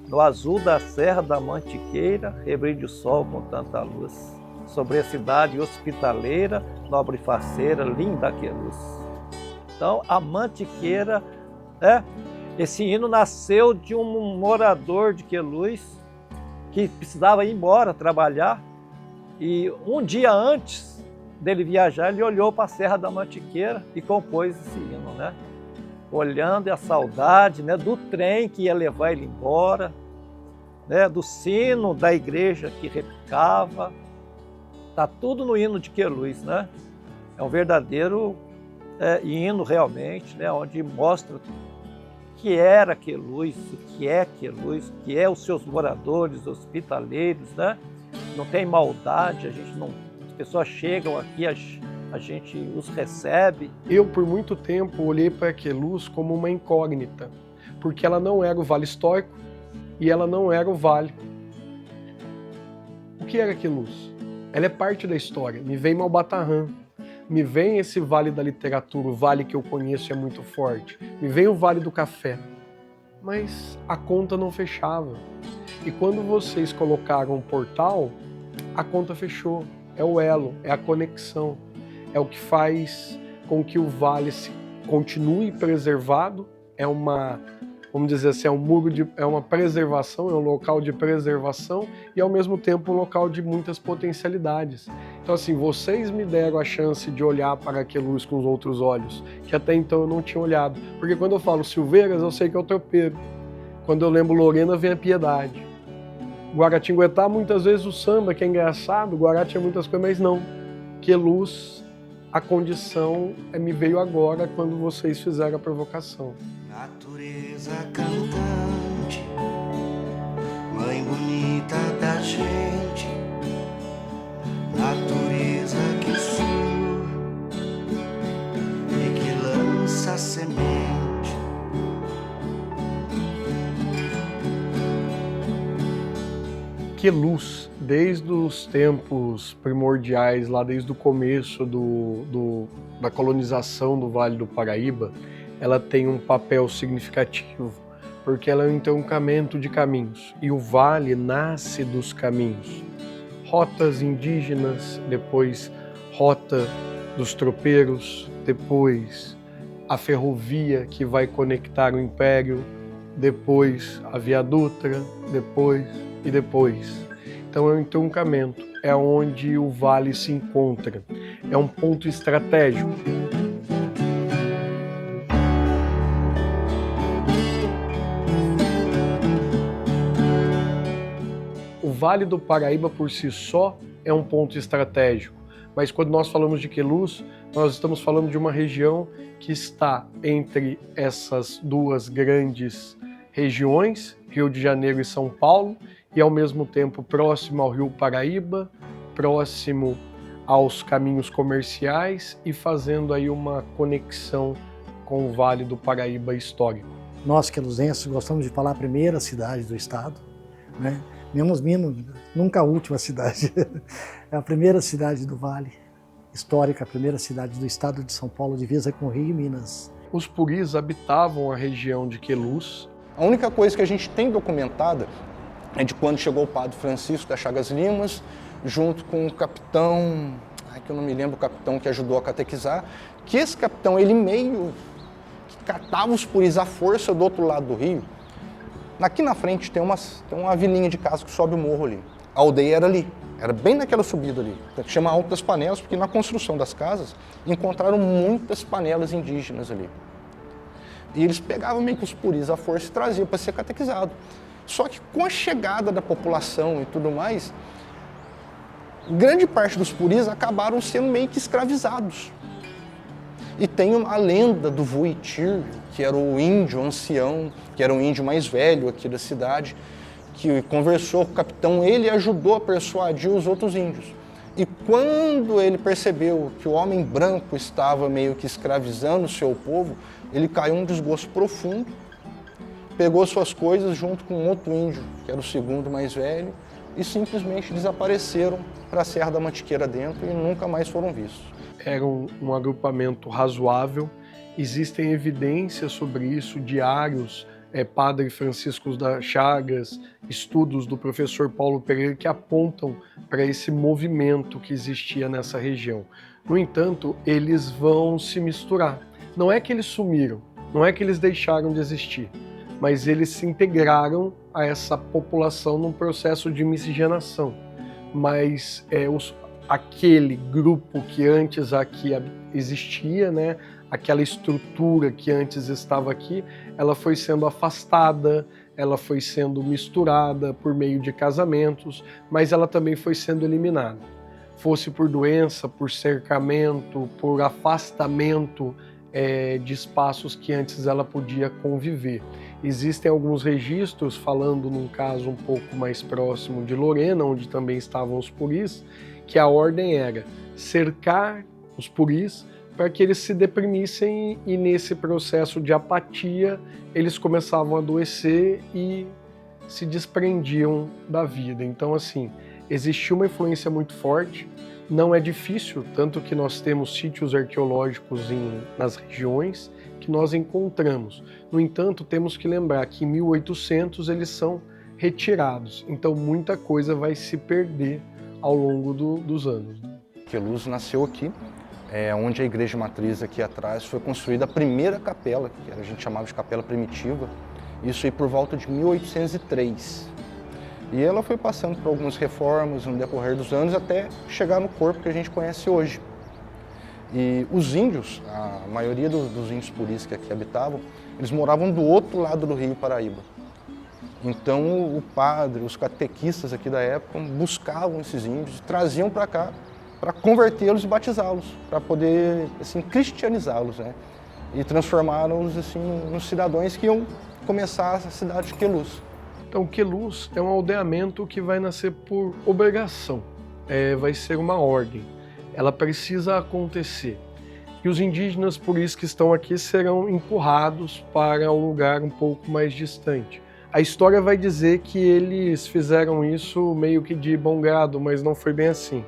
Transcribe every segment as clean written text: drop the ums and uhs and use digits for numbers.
No azul da serra da Mantiqueira, rebrilha o sol com tanta luz. Sobre a cidade hospitaleira, nobre faceira, linda que luz. Então, a Mantiqueira, esse hino nasceu de um morador de Queluz que precisava ir embora trabalhar, e um dia antes dele viajar, ele olhou para a Serra da Mantiqueira e compôs esse hino, né? Olhando a saudade, né, do trem que ia levar ele embora, né, do sino da igreja que repicava. Está tudo no hino de Queluz, né? É um verdadeiro hino realmente, né, onde mostra o que era Queluz, o que é Queluz, o que é os seus moradores hospitaleiros, né? Não tem maldade, as pessoas chegam aqui, a gente os recebe. Eu, por muito tempo, olhei para Queluz como uma incógnita, porque ela não era o Vale Histórico e ela não era o Vale. O que era Queluz? Ela é parte da história. Me vem Malbatarrã, me vem esse Vale da Literatura, o vale que eu conheço é muito forte, me vem o Vale do Café. Mas a conta não fechava. E quando vocês colocaram um portal, a conta fechou. É o elo, é a conexão. É o que faz com que o vale continue preservado, é uma, vamos dizer assim, é uma preservação, é um local de preservação e ao mesmo tempo um local de muitas potencialidades. Então assim, vocês me deram a chance de olhar para Queluz com os outros olhos, que até então eu não tinha olhado. Porque quando eu falo Silveiras, eu sei que é o tropeiro. Quando eu lembro Lorena, vem a Piedade. Guaratinguetá, muitas vezes o samba, que é engraçado, Guará tinha muitas coisas, mas não. Queluz, a condição me veio agora quando vocês fizeram a provocação. Natureza cantante, mãe bonita da gente, natureza que sua e que lança semente. Queluz, desde os tempos primordiais, lá desde o começo da colonização do Vale do Paraíba, ela tem um papel significativo, porque ela é um entroncamento de caminhos, e o vale nasce dos caminhos. Rotas indígenas, depois rota dos tropeiros, depois a ferrovia que vai conectar o Império, depois a Via Dutra, depois. Então é um entroncamento, é onde o vale se encontra, é um ponto estratégico. O Vale do Paraíba por si só é um ponto estratégico, mas quando nós falamos de Queluz, nós estamos falando de uma região que está entre essas duas grandes regiões, Rio de Janeiro e São Paulo, e ao mesmo tempo próximo ao Rio Paraíba, próximo aos caminhos comerciais e fazendo aí uma conexão com o Vale do Paraíba histórico. Nós, queluzenses, gostamos de falar a primeira cidade do estado, né? Menos nunca a última cidade. É a primeira cidade do Vale, histórica, a primeira cidade do estado de São Paulo, divisa com o Rio e Minas. Os puris habitavam a região de Queluz. A única coisa que a gente tem documentada é de quando chegou o padre Francisco das Chagas Limas, junto com o capitão, que eu não me lembro, o capitão que ajudou a catequizar, que esse capitão, ele meio que catava os puris à força do outro lado do rio. Aqui na frente tem uma vilinha de casa que sobe o morro ali. A aldeia era ali, era bem naquela subida ali, que chama Alto das Panelas, porque na construção das casas encontraram muitas panelas indígenas ali. E eles pegavam meio que os puris à força e traziam para ser catequizado. Só que com a chegada da população e tudo mais, grande parte dos puris acabaram sendo meio que escravizados. E tem a lenda do Vuitir, que era o índio ancião, que era o índio mais velho aqui da cidade, que conversou com o capitão, ele ajudou a persuadir os outros índios. E quando ele percebeu que o homem branco estava meio que escravizando o seu povo, ele caiu em um desgosto profundo, pegou suas coisas junto com outro índio, que era o segundo mais velho, e simplesmente desapareceram para a Serra da Mantiqueira dentro e nunca mais foram vistos. Era um agrupamento razoável, existem evidências sobre isso, diários Padre Francisco das Chagas, estudos do professor Paulo Pereira que apontam para esse movimento que existia nessa região. No entanto, eles vão se misturar. Não é que eles sumiram, não é que eles deixaram de existir, mas eles se integraram a essa população num processo de miscigenação. Mas aquele grupo que antes aqui existia, né, aquela estrutura que antes estava aqui, ela foi sendo afastada, ela foi sendo misturada por meio de casamentos, mas ela também foi sendo eliminada. Fosse por doença, por cercamento, por afastamento de espaços que antes ela podia conviver. Existem alguns registros, falando num caso um pouco mais próximo de Lorena, onde também estavam os puris, que a ordem era cercar os puris para que eles se deprimissem e nesse processo de apatia eles começavam a adoecer e se desprendiam da vida. Então, assim, existiu uma influência muito forte, não é difícil, tanto que nós temos sítios arqueológicos nas regiões que nós encontramos. No entanto, temos que lembrar que em 1800 eles são retirados, então muita coisa vai se perder ao longo dos anos. Queluz nasceu aqui, onde a igreja matriz aqui atrás foi construída a primeira capela, que a gente chamava de capela primitiva, isso aí por volta de 1803. E ela foi passando por algumas reformas no decorrer dos anos até chegar no corpo que a gente conhece hoje. E os índios, a maioria dos índios puris que aqui habitavam, eles moravam do outro lado do rio Paraíba. Então o padre, os catequistas aqui da época buscavam esses índios e traziam para cá para convertê-los e batizá-los, para poder assim, cristianizá-los, né? E transformá-los assim, nos cidadãos que iam começar a cidade de Queluz. Então, Queluz é um aldeamento que vai nascer por obrigação, vai ser uma ordem, ela precisa acontecer. E os indígenas, por isso que estão aqui, serão empurrados para um lugar um pouco mais distante. A história vai dizer que eles fizeram isso meio que de bom grado, mas não foi bem assim.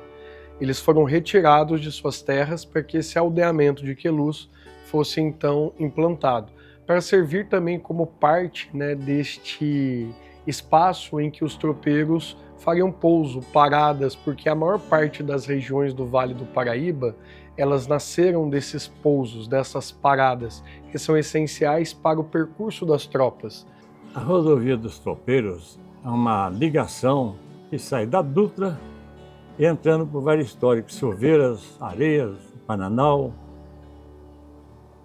Eles foram retirados de suas terras para que esse aldeamento de Queluz fosse então implantado, para servir também como parte, né, deste espaço em que os tropeiros fariam pouso, paradas, porque a maior parte das regiões do Vale do Paraíba, elas nasceram desses pousos, dessas paradas, que são essenciais para o percurso das tropas. A rodovia dos tropeiros é uma ligação que sai da Dutra, entrando por vários históricos, Silveiras, Areias, Pananal,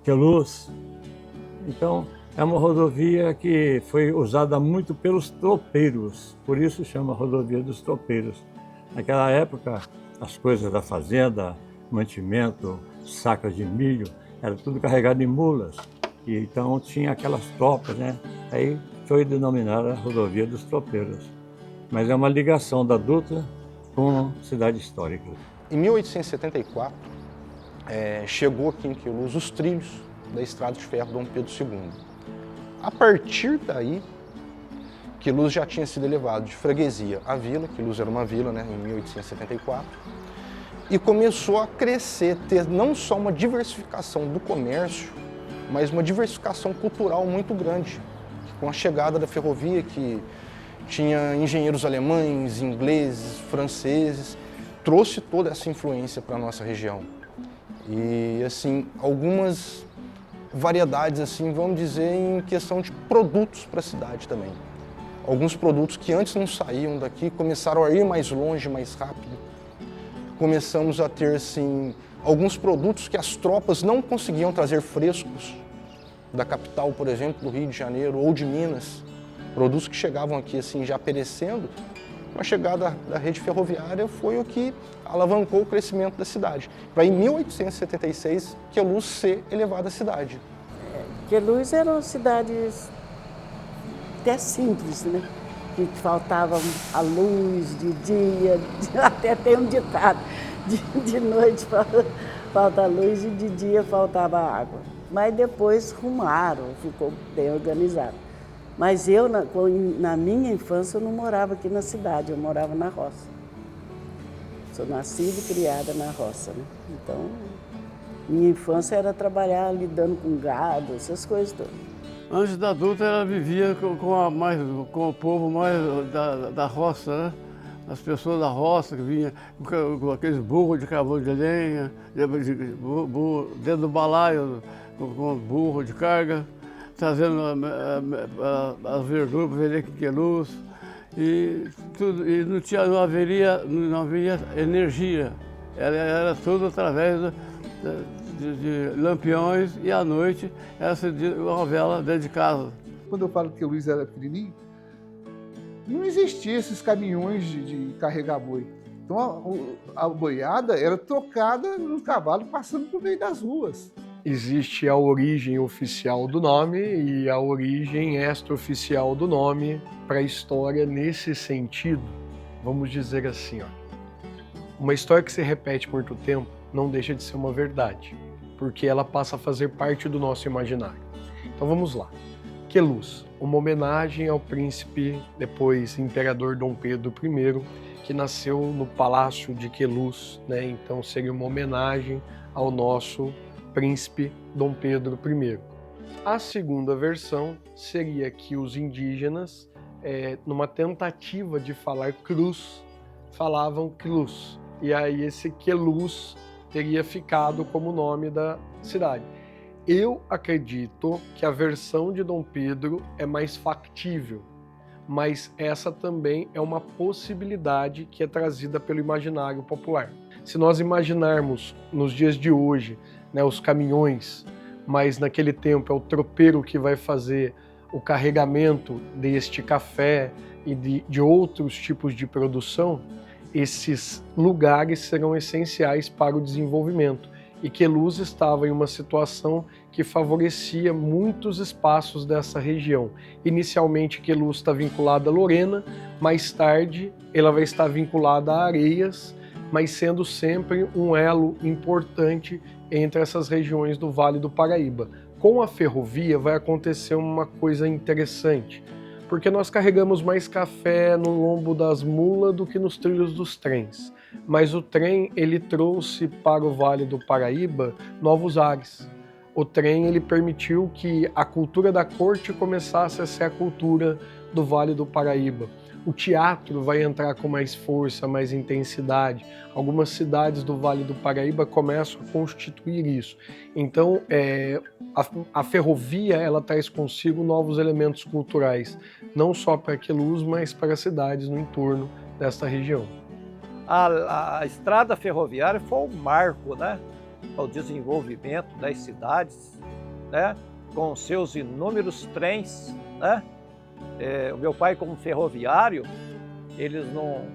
Queluz. Então, é uma rodovia que foi usada muito pelos tropeiros, por isso chama rodovia dos tropeiros. Naquela época, as coisas da fazenda, mantimento, sacas de milho, era tudo carregado em mulas. E então tinha aquelas tropas, né? Aí foi denominada rodovia dos tropeiros. Mas é uma ligação da Dutra com a cidade histórica. Em 1874, chegou aqui em Queluz os trilhos da Estrada de Ferro Dom Pedro II. A partir daí, Queluz já tinha sido elevado de freguesia à vila, Queluz era uma vila, né, em 1874, e começou a crescer, ter não só uma diversificação do comércio, mas uma diversificação cultural muito grande. Com a chegada da ferrovia, que tinha engenheiros alemães, ingleses, franceses, trouxe toda essa influência para a nossa região. E, assim, algumas variedades, assim, vamos dizer, em questão de produtos para a cidade também. Alguns produtos que antes não saíam daqui começaram a ir mais longe, mais rápido. Começamos a ter, assim, alguns produtos que as tropas não conseguiam trazer frescos da capital, por exemplo, do Rio de Janeiro ou de Minas. Produtos que chegavam aqui, assim, já perecendo. A chegada da rede ferroviária foi o que alavancou o crescimento da cidade. Para em 1876, Queluz ser elevada à cidade. Queluz era uma cidade até simples, né? Que faltava a luz de dia, até tem um ditado, de noite falta a luz e de dia faltava água. Mas depois rumaram, ficou bem organizado. Mas eu, na minha infância, eu não morava aqui na cidade, eu morava na roça. Sou nascida e criada na roça, né? Então, minha infância era trabalhar lidando com gado, essas coisas todas. Antes da adulta, ela vivia com o povo mais da roça, né? As pessoas da roça que vinham com aqueles burros de carvão de lenha, dentro do balaio, com burro de carga, trazendo as verduras para vender quiquelus. E não haveria energia, era tudo através de lampiões, e à noite era uma vela dentro de casa. Quando eu falo que o Luiz era pequenininho, não existia esses caminhões de carregar boi. Então a boiada era trocada no cavalo passando por meio das ruas. Existe a origem oficial do nome e a origem extraoficial do nome para a história nesse sentido. Vamos dizer assim, uma história que se repete por muito tempo não deixa de ser uma verdade, porque ela passa a fazer parte do nosso imaginário. Então vamos lá. Queluz, uma homenagem ao príncipe, depois imperador Dom Pedro I, que nasceu no Palácio de Queluz, né? Então seria uma homenagem ao nosso príncipe Dom Pedro I. A segunda versão seria que os indígenas, numa tentativa de falar cruz, falavam Queluz. E aí esse Queluz teria ficado como nome da cidade. Eu acredito que a versão de Dom Pedro é mais factível, mas essa também é uma possibilidade que é trazida pelo imaginário popular. Se nós imaginarmos nos dias de hoje, né, os caminhões, mas naquele tempo é o tropeiro que vai fazer o carregamento deste café e de outros tipos de produção, esses lugares serão essenciais para o desenvolvimento. E Queluz estava em uma situação que favorecia muitos espaços dessa região. Inicialmente, Queluz está vinculada a Lorena, mais tarde ela vai estar vinculada a Areias, mas sendo sempre um elo importante entre essas regiões do Vale do Paraíba. Com a ferrovia vai acontecer uma coisa interessante, porque nós carregamos mais café no lombo das mulas do que nos trilhos dos trens. Mas o trem, ele trouxe para o Vale do Paraíba novos ares. O trem, ele permitiu que a cultura da corte começasse a ser a cultura do Vale do Paraíba. O teatro vai entrar com mais força, mais intensidade. Algumas cidades do Vale do Paraíba começam a constituir isso. Então, a ferrovia, ela traz consigo novos elementos culturais, não só para Queluz, mas para as cidades no entorno desta região. A estrada ferroviária foi um marco, né, ao desenvolvimento das cidades, né, com seus inúmeros trens, né. O meu pai, como ferroviário, eles não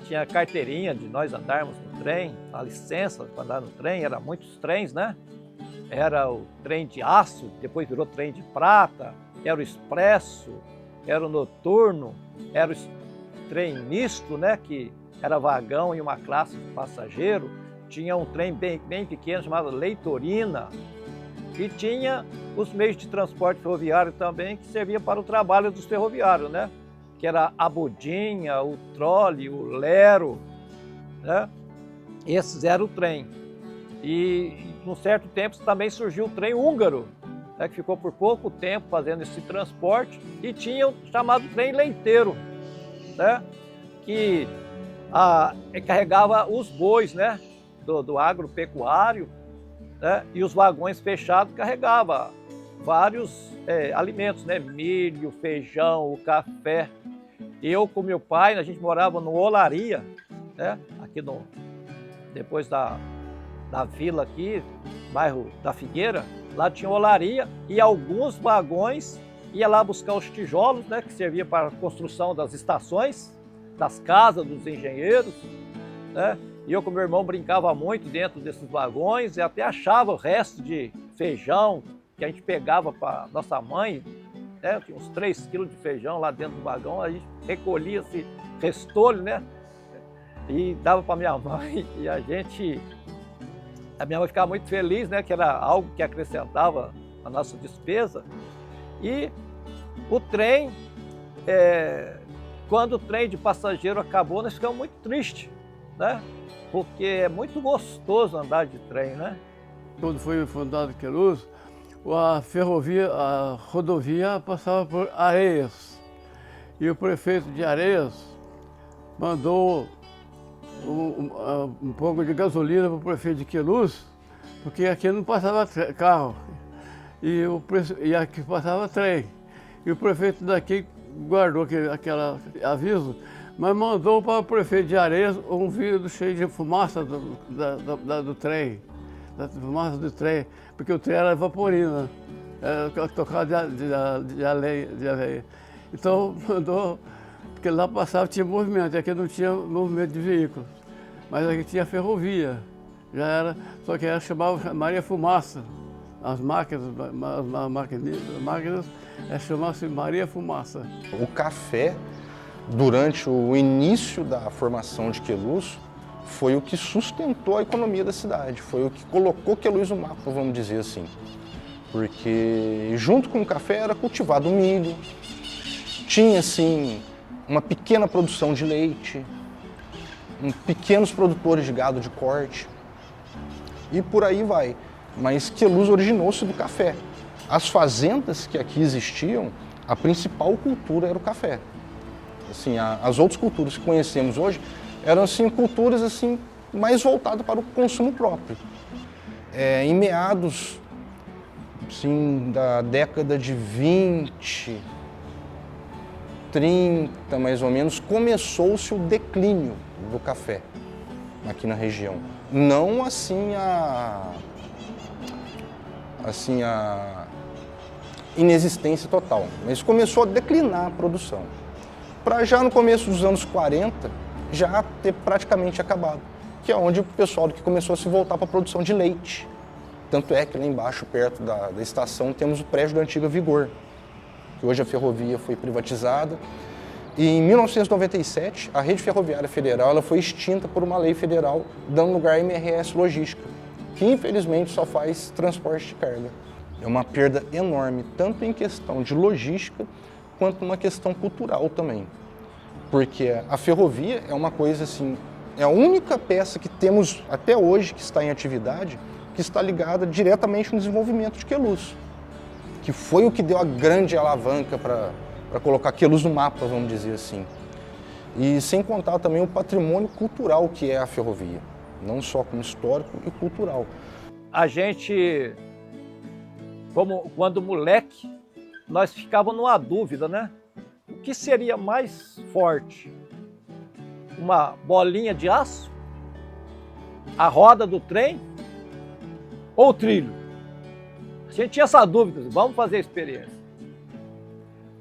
tinha carteirinha de nós andarmos no trem, a licença para andar no trem, era muitos trens, né? Era o trem de aço, depois virou trem de prata, era o expresso, era o noturno, era o trem misto, né? Que era vagão e uma classe de passageiro. Tinha um trem bem pequeno chamado Leitorina, e tinha os meios de transporte ferroviário também, que servia para o trabalho dos ferroviários, né? Que era a budinha, o trole, o lero, né? Esses eram o trem. E num certo tempo também surgiu o trem húngaro, né? Que ficou por pouco tempo fazendo esse transporte, e tinha o chamado trem leiteiro, né? Que carregava os bois, né? Do agropecuário, né? E os vagões fechados carregavam vários alimentos, né? Milho, feijão, o café. Eu com meu pai, a gente morava no Olaria, né? Aqui depois da vila aqui, bairro da Figueira, lá tinha Olaria, e alguns vagões ia lá buscar os tijolos, né? Que servia para a construção das estações, das casas dos engenheiros, né? E eu com meu irmão brincava muito dentro desses vagões e até achava o resto de feijão que a gente pegava para nossa mãe, né? Tinha uns 3 quilos de feijão lá dentro do vagão, a gente recolhia esse restolho, né? E dava para minha mãe, e a minha mãe ficava muito feliz, né? Que era algo que acrescentava a nossa despesa. E o trem, quando o trem de passageiro acabou, nós ficamos muito tristes, né? Porque é muito gostoso andar de trem, né? Quando foi fundado Queluz, a ferrovia, a rodovia passava por Areias. E o prefeito de Areias mandou um pouco de gasolina para o prefeito de Queluz, porque aqui não passava carro e aqui passava trem. E o prefeito daqui guardou aquele aviso, mas mandou para o prefeito de Areias um vidro cheio de fumaça do trem, da fumaça do trem, porque o trem era vaporina, era tocado de areia. Então mandou, porque lá passava, tinha movimento, aqui não tinha movimento de veículos, mas aqui tinha ferrovia, já era, só que ela chamava Maria Fumaça. As máquinas chamavam-se Maria Fumaça. O café, durante o início da formação de Queluz, foi o que sustentou a economia da cidade, foi o que colocou Queluz no mapa, vamos dizer assim. Porque junto com o café era cultivado milho, tinha assim uma pequena produção de leite, pequenos produtores de gado de corte e por aí vai. Mas Queluz originou-se do café. As fazendas que aqui existiam, a principal cultura era o café. Assim, as outras culturas que conhecemos hoje eram assim, culturas assim, mais voltadas para o consumo próprio. Em meados assim, da década de 20, 30 mais ou menos, começou-se o declínio do café aqui na região. Não assim a inexistência total, mas começou a declinar a produção. Para já no começo dos anos 40, já ter praticamente acabado, que é onde o pessoal que começou a se voltar para a produção de leite. Tanto é que lá embaixo, perto da estação, temos o prédio da antiga Vigor, que hoje a ferrovia foi privatizada. E em 1997, a rede ferroviária federal ela foi extinta por uma lei federal, dando lugar à MRS Logística, que infelizmente só faz transporte de carga. É uma perda enorme, tanto em questão de logística, quanto numa questão cultural também. Porque a ferrovia é uma coisa assim, é a única peça que temos até hoje que está em atividade, que está ligada diretamente no desenvolvimento de Queluz, que foi o que deu a grande alavanca para colocar Queluz no mapa, vamos dizer assim. E sem contar também o patrimônio cultural que é a ferrovia, não só como histórico e cultural. A gente, como quando moleque, nós ficávamos numa dúvida, né? O que seria mais forte? Uma bolinha de aço? A roda do trem? Ou o trilho? A gente tinha essa dúvida, vamos fazer a experiência.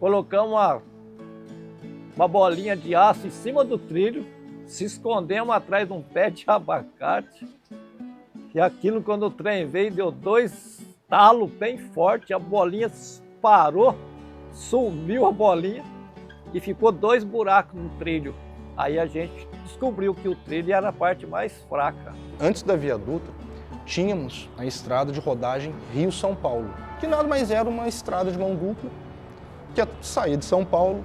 Colocamos uma bolinha de aço em cima do trilho, se escondemos atrás de um pé de abacate, e aquilo, quando o trem veio, deu 2 talos bem fortes, a bolinha parou, sumiu a bolinha e ficou 2 buracos no trilho. Aí a gente descobriu que o trilho era a parte mais fraca. Antes da Via Dutra, tínhamos a estrada de rodagem Rio-São Paulo, que nada mais era uma estrada de mão dupla, que a sair de São Paulo,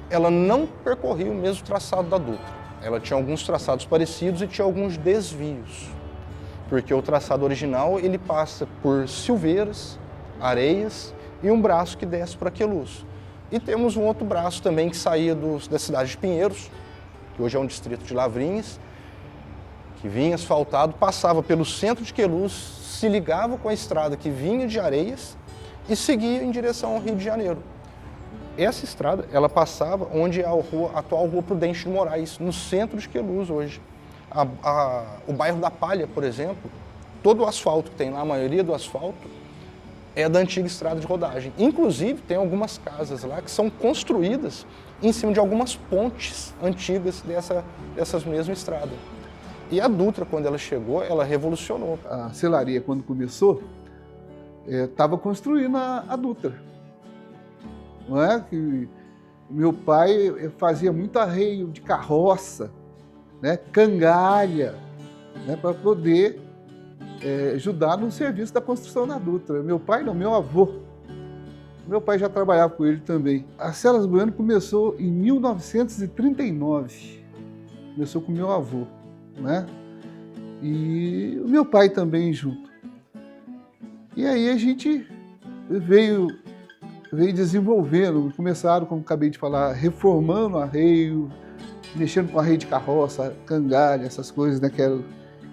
ela não percorria o mesmo traçado da Dutra. Ela tinha alguns traçados parecidos e tinha alguns desvios, porque o traçado original ele passa por Silveiras, Areias e um braço que desce para Queluz. E temos um outro braço também que saía da cidade de Pinheiros, que hoje é um distrito de Lavrinhas, que vinha asfaltado, passava pelo centro de Queluz, se ligava com a estrada que vinha de Areias e seguia em direção ao Rio de Janeiro. Essa estrada, ela passava onde é a atual Rua Prudente de Moraes, no centro de Queluz hoje. O bairro da Palha, por exemplo, todo o asfalto que tem lá, a maioria do asfalto, é da antiga estrada de rodagem. Inclusive, tem algumas casas lá que são construídas em cima de algumas pontes antigas dessas mesmas estradas. E a Dutra, quando ela chegou, ela revolucionou. A selaria, quando começou, estava construindo a Dutra. Não é? Que meu pai fazia muito arreio de carroça, né? Cangalha, né? Para poder ajudar no serviço da construção da Dutra. Meu pai não, meu avô. Meu pai já trabalhava com ele também. A Celas Bueno começou em 1939. Começou com meu avô, né? E o meu pai também junto. E aí a gente veio desenvolvendo, começaram, como acabei de falar, reformando arreio, mexendo com arreio de carroça, cangalha, essas coisas, né, que era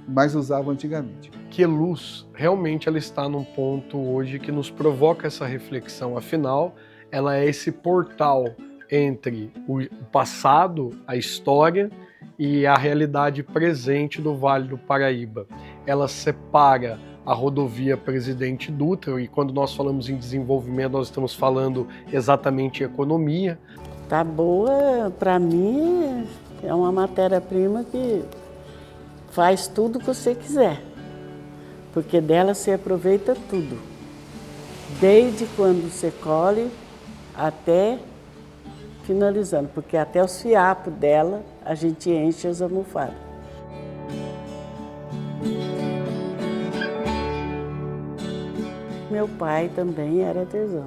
mais usavam antigamente. Queluz, realmente ela está num ponto hoje que nos provoca essa reflexão. Afinal, ela é esse portal entre o passado, a história e a realidade presente do Vale do Paraíba. Ela separa a rodovia Presidente Dutra, e quando nós falamos em desenvolvimento, nós estamos falando exatamente em economia. Tá boa, para mim, é uma matéria-prima que faz tudo que você quiser, porque dela você aproveita tudo, desde quando você colhe até finalizando, porque até os fiapos dela a gente enche as almofadas. Meu pai também era artesão.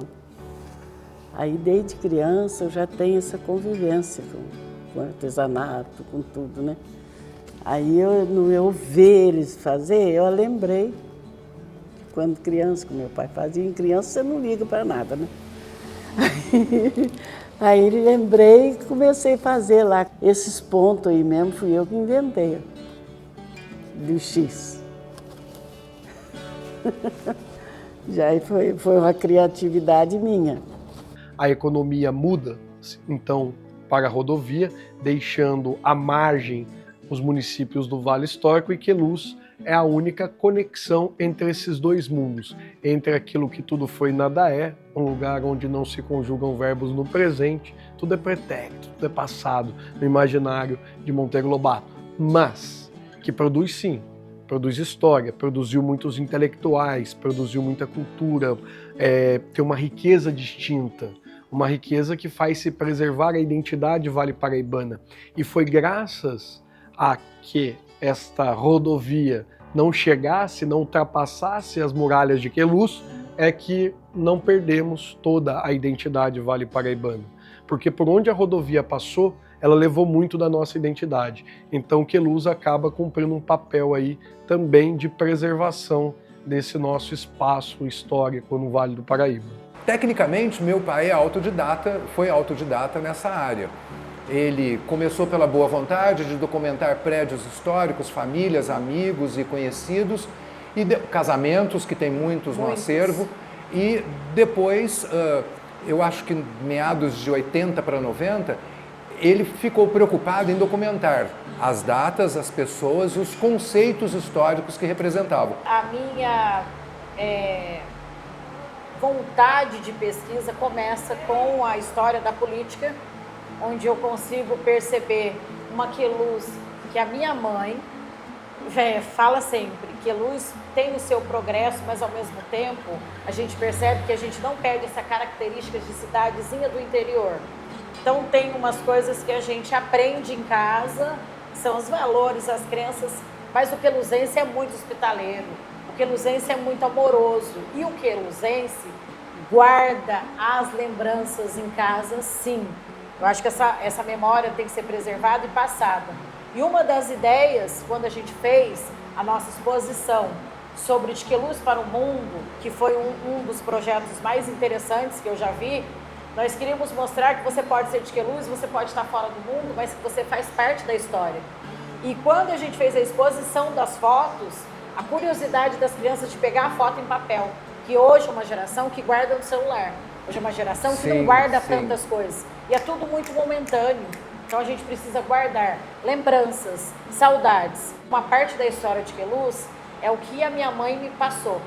Aí desde criança eu já tenho essa convivência com artesanato, com tudo, né? Aí no eu ver eles fazer, eu lembrei quando criança, que meu pai fazia. Em criança você não liga para nada, né? Aí lembrei e comecei a fazer lá. Esses pontos aí mesmo fui eu que inventei, do X. Já foi uma criatividade minha. A economia muda, então, para a rodovia, deixando à margem os municípios do Vale Histórico, e Queluz é a única conexão entre esses dois mundos, entre aquilo que tudo foi e nada é, um lugar onde não se conjugam verbos no presente, tudo é pretérito, tudo é passado, no imaginário de Monteiro Lobato, mas que produz sim, produz história, produziu muitos intelectuais, produziu muita cultura, tem uma riqueza distinta, uma riqueza que faz se preservar a identidade vale paraibana. E foi graças a que esta rodovia não chegasse, não ultrapassasse as muralhas de Queluz, é que não perdemos toda a identidade vale paraibana. Porque por onde a rodovia passou, ela levou muito da nossa identidade. Então Queluz acaba cumprindo um papel aí também de preservação desse nosso espaço histórico no Vale do Paraíba. Tecnicamente, meu pai é autodidata, foi autodidata nessa área. Ele começou pela boa vontade de documentar prédios históricos, famílias, amigos e conhecidos, e casamentos, que tem muitos no acervo, e depois, eu acho que meados de 80 para 90, ele ficou preocupado em documentar as datas, as pessoas, os conceitos históricos que representavam. A minha vontade de pesquisa começa com a história da política, onde eu consigo perceber uma Queluz que a minha mãe fala sempre. Queluz tem o seu progresso, mas ao mesmo tempo a gente percebe que a gente não perde essa característica de cidadezinha do interior. Então tem umas coisas que a gente aprende em casa, são os valores, as crenças, mas o queluzense é muito hospitaleiro, o queluzense é muito amoroso, e o queluzense guarda as lembranças em casa, sim. Eu acho que essa memória tem que ser preservada e passada. E uma das ideias, quando a gente fez a nossa exposição sobre De Queluz para o Mundo, que foi um dos projetos mais interessantes que eu já vi, nós queríamos mostrar que você pode ser de Queluz, você pode estar fora do mundo, mas que você faz parte da história. E quando a gente fez a exposição das fotos, a curiosidade das crianças de pegar a foto em papel, que hoje é uma geração que guarda no celular, hoje é uma geração que não guarda tantas coisas. E é tudo muito momentâneo, então a gente precisa guardar lembranças, saudades. Uma parte da história de Queluz é o que a minha mãe me passou.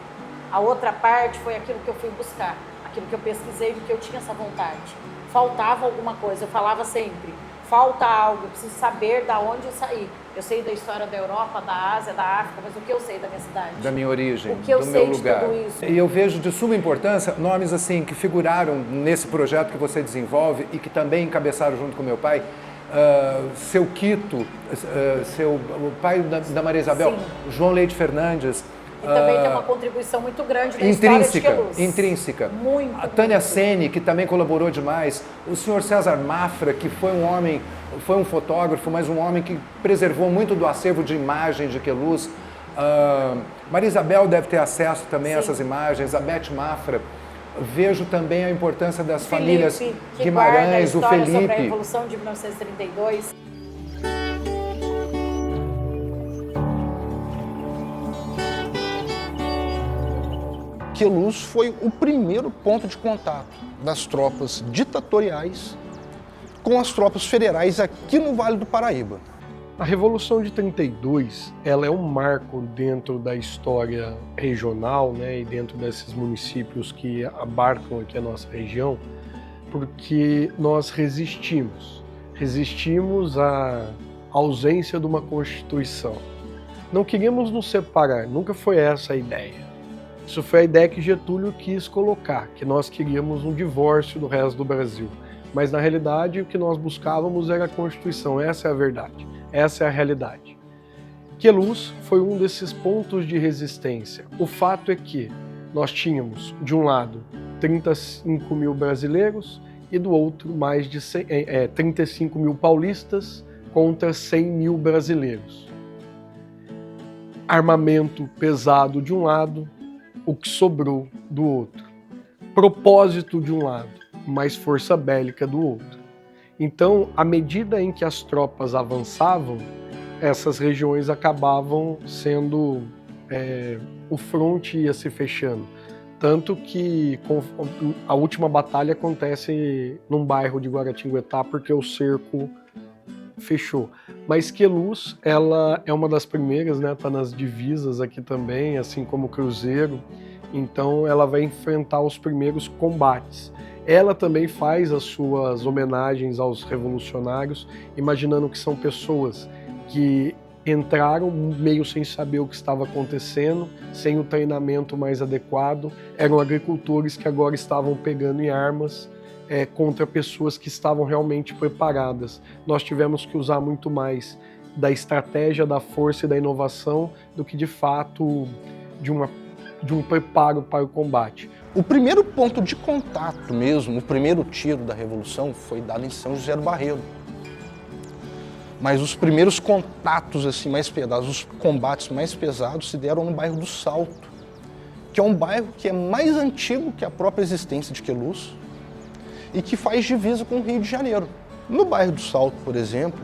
A outra parte foi aquilo que eu fui buscar, aquilo que eu pesquisei, porque eu tinha essa vontade. Faltava alguma coisa, eu falava sempre, falta algo, eu preciso saber da onde eu saí. Eu sei da história da Europa, da Ásia, da África, mas o que eu sei da minha cidade? Da minha origem, o que eu do sei meu lugar. De tudo isso. E eu vejo de suma importância nomes assim que figuraram nesse projeto que você desenvolve e que também encabeçaram junto com meu pai. Seu Quito, o pai da Maria Isabel, sim. João Leite Fernandes. E também tem uma contribuição muito grande na história de Queluz. Intrínseca. Muito. A Tânia Sene, que também colaborou demais. O senhor César Mafra, que foi um homem, foi um fotógrafo, mas um homem que preservou muito do acervo de imagem de Queluz. Maria Isabel deve ter acesso também a essas imagens. A Beth Mafra. vejo também a importância das famílias que Guimarães, o guarda a história sobre a Felipe. Revolução de 1932. Queluz foi o primeiro ponto de contato das tropas ditatoriais com as tropas federais aqui no Vale do Paraíba. A Revolução de 32, ela é um marco dentro da história regional, né, e dentro desses municípios que abarcam aqui a nossa região, porque nós resistimos à ausência de uma Constituição. Não queríamos nos separar, nunca foi essa a ideia. Isso foi a ideia que Getúlio quis colocar, que nós queríamos um divórcio do resto do Brasil. Mas, na realidade, o que nós buscávamos era a Constituição, essa é a verdade, essa é a realidade. Queluz foi um desses pontos de resistência. O fato é que nós tínhamos, de um lado, 35 mil brasileiros e do outro, mais de 35 mil paulistas contra 100 mil brasileiros. Armamento pesado de um lado, o que sobrou do outro. Propósito de um lado, mais força bélica do outro. Então, à medida em que as tropas avançavam, essas regiões acabavam sendo... o fronte ia se fechando. Tanto que a última batalha acontece num bairro de Guaratinguetá, porque o cerco fechou. Mas Queluz, ela é uma das primeiras, né? Tá nas divisas aqui também, assim como Cruzeiro. Então ela vai enfrentar os primeiros combates. Ela também faz as suas homenagens aos revolucionários, imaginando que são pessoas que entraram meio sem saber o que estava acontecendo, sem o treinamento mais adequado, eram agricultores que agora estavam pegando em armas contra pessoas que estavam realmente preparadas. Nós tivemos que usar muito mais da estratégia, da força e da inovação do que de fato de um preparo para o combate. O primeiro ponto de contato mesmo, o primeiro tiro da Revolução foi dado em São José do Barreiro. Mas os primeiros contatos assim mais pesados, os combates mais pesados se deram no bairro do Salto, que é um bairro que é mais antigo que a própria existência de Queluz e que faz divisa com o Rio de Janeiro. No bairro do Salto, por exemplo,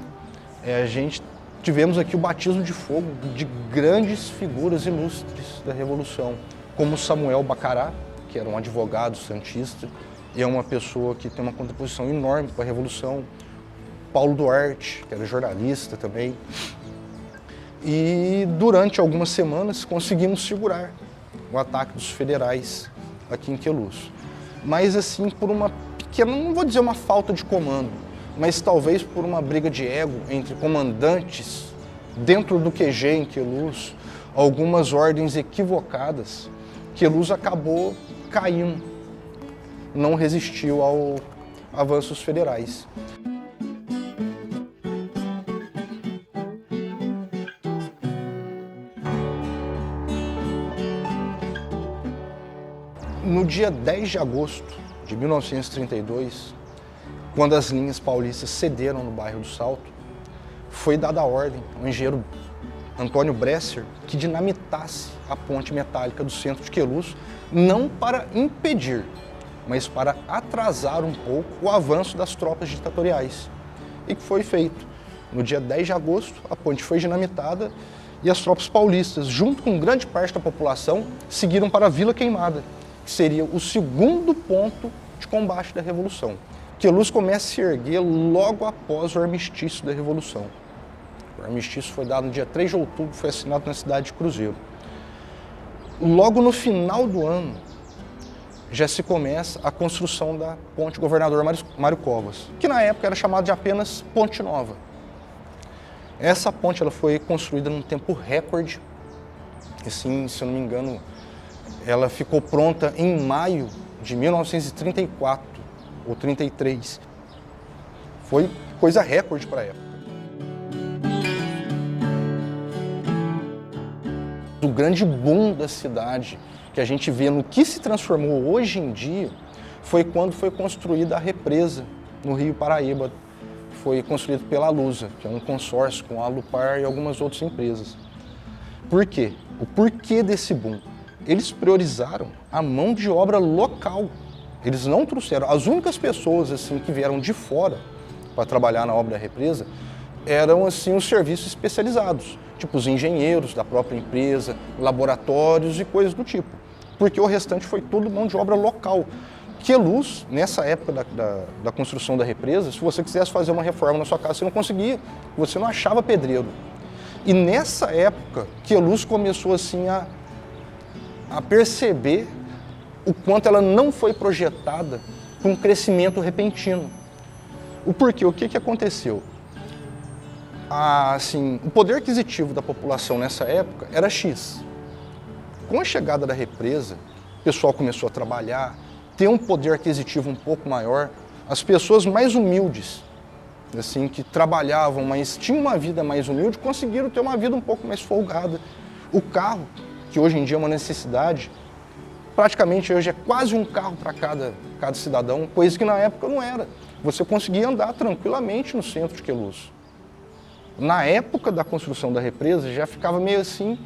tivemos aqui o batismo de fogo de grandes figuras ilustres da Revolução, como Samuel Bacará, que era um advogado santista e é uma pessoa que tem uma contribuição enorme para a Revolução, Paulo Duarte, que era jornalista também. E durante algumas semanas conseguimos segurar o ataque dos federais aqui em Queluz. Mas assim, por uma pequena, não vou dizer uma falta de comando, mas talvez por uma briga de ego entre comandantes dentro do QG em Queluz, algumas ordens equivocadas, Queluz acabou caindo, não resistiu ao avanço dos federais. No dia 10 de agosto de 1932, quando as linhas paulistas cederam no bairro do Salto, foi dada a ordem ao engenheiro Antônio Bresser que dinamitasse a ponte metálica do centro de Queluz, não para impedir, mas para atrasar um pouco o avanço das tropas ditatoriais. E que foi feito. No dia 10 de agosto, a ponte foi dinamitada e as tropas paulistas, junto com grande parte da população, seguiram para a Vila Queimada, que seria o segundo ponto de combate da Revolução. Queluz começa a se erguer logo após o armistício da Revolução. O armistício foi dado no dia 3 de outubro, foi assinado na cidade de Cruzeiro. Logo no final do ano, já se começa a construção da ponte Governador Mário Covas, que na época era chamada de apenas Ponte Nova. Essa ponte ela foi construída num tempo recorde, assim, se eu não me engano, ela ficou pronta em maio de 1934 ou 33. Foi coisa recorde para a época. O grande boom da cidade que a gente vê no que se transformou hoje em dia foi quando foi construída a represa no Rio Paraíba. Foi construído pela Lusa, que é um consórcio com a Alupar e algumas outras empresas. Por quê? O porquê desse boom? eles priorizaram a mão de obra local. Eles não trouxeram. As únicas pessoas assim que vieram de fora para trabalhar na obra da represa eram assim os serviços especializados, tipo os engenheiros da própria empresa, laboratórios e coisas do tipo. Porque o restante foi tudo mão de obra local. Queluz, nessa época da construção da represa, se você quisesse fazer uma reforma na sua casa, você não conseguia, você não achava pedreiro. E nessa época, Queluz começou assim a perceber o quanto ela não foi projetada para um crescimento repentino. O porquê? O que aconteceu? Assim, o poder aquisitivo da população nessa época era X. Com a chegada da represa, o pessoal começou a trabalhar, ter um poder aquisitivo um pouco maior. As pessoas mais humildes, assim, que trabalhavam, mas tinham uma vida mais humilde, conseguiram ter uma vida um pouco mais folgada. O carro, que hoje em dia é uma necessidade, praticamente hoje é quase um carro para cada cidadão, coisa que na época não era. Você conseguia andar tranquilamente no centro de Queluz. Na época da construção da represa já ficava meio assim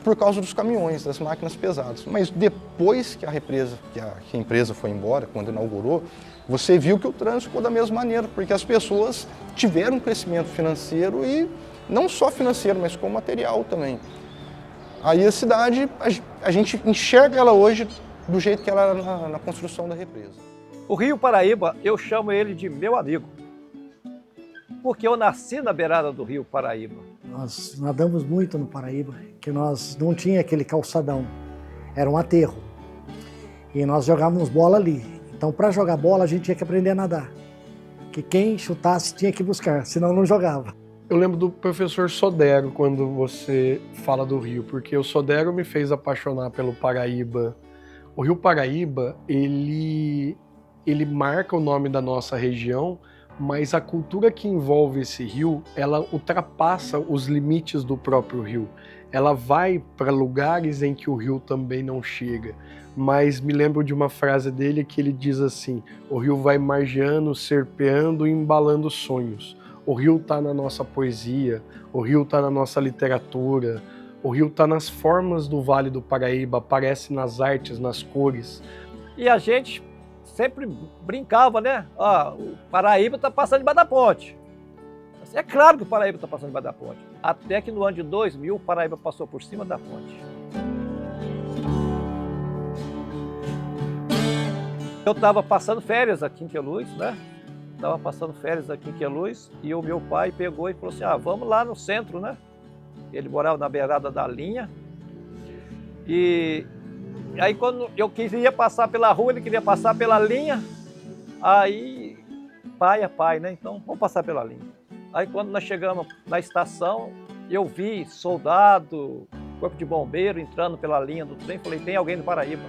por causa dos caminhões, das máquinas pesadas. Mas depois que a represa, que a empresa foi embora, quando inaugurou, você viu que o trânsito ficou da mesma maneira, porque as pessoas tiveram um crescimento financeiro e não só financeiro, mas com material também. Aí a cidade, a gente enxerga ela hoje do jeito que ela era na construção da represa. O Rio Paraíba, eu chamo ele de meu amigo, porque eu nasci na beirada do Rio Paraíba. Nós nadamos muito no Paraíba, que nós não tinha aquele calçadão, era um aterro. E nós jogávamos bola ali. Então, para jogar bola, a gente tinha que aprender a nadar. Que quem chutasse tinha que buscar, senão não jogava. Eu lembro do professor Sodero quando você fala do Rio, porque o Sodero me fez apaixonar pelo Paraíba. O Rio Paraíba, ele marca o nome da nossa região, mas a cultura que envolve esse rio, ela ultrapassa os limites do próprio rio. Ela vai para lugares em que o rio também não chega. Mas me lembro de uma frase dele que ele diz assim: o rio vai margeando, serpeando e embalando sonhos. O rio está na nossa poesia, o rio está na nossa literatura, o rio está nas formas do Vale do Paraíba, aparece nas artes, nas cores. E a gente sempre brincava, né? O Paraíba está passando debaixo da ponte. É claro que o Paraíba está passando debaixo da ponte. Até que no ano de 2000, o Paraíba passou por cima da ponte. Eu estava passando férias aqui em Queluz, né? Estava passando férias aqui em Queluz e o meu pai pegou e falou assim, vamos lá no centro, né? Ele morava na beirada da linha. E aí quando eu queria passar pela rua, ele queria passar pela linha. Aí, pai é pai, né? Então, vamos passar pela linha. Aí quando nós chegamos na estação, eu vi soldado, corpo de bombeiro entrando pela linha do trem. Falei, tem alguém do Paraíba?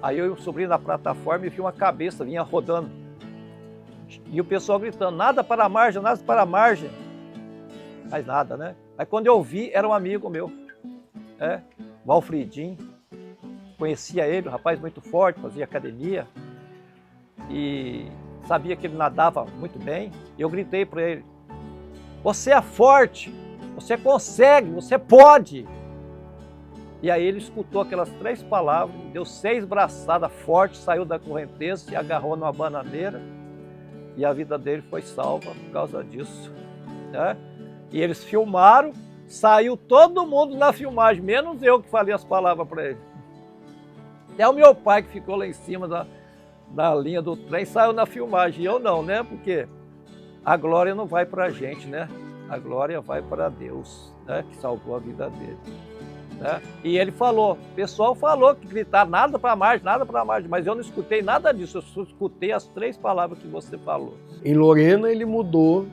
Aí eu subi na plataforma e vi uma cabeça, vinha rodando. E o pessoal gritando, nada para a margem, nada para a margem. Mas nada, né? Aí quando eu vi, era um amigo meu, Valfridinho. Conhecia ele, um rapaz muito forte, fazia academia. E sabia que ele nadava muito bem. E eu gritei para ele, você é forte, você consegue, você pode. E aí ele escutou aquelas 3 palavras, deu 6 braçadas fortes, saiu da correnteza, se agarrou numa bananeira e a vida dele foi salva por causa disso. Né? E eles filmaram, saiu todo mundo na filmagem, menos eu que falei as palavras para ele. É o meu pai que ficou lá em cima da linha do trem, saiu na filmagem, e eu não, né? Porque a glória não vai para a gente, né? A glória vai para Deus, né? Que salvou a vida dele. Né? E ele falou, o pessoal falou que gritar nada para a margem, mas eu não escutei nada disso, eu só escutei as 3 palavras que você falou. Em Lorena ele mudou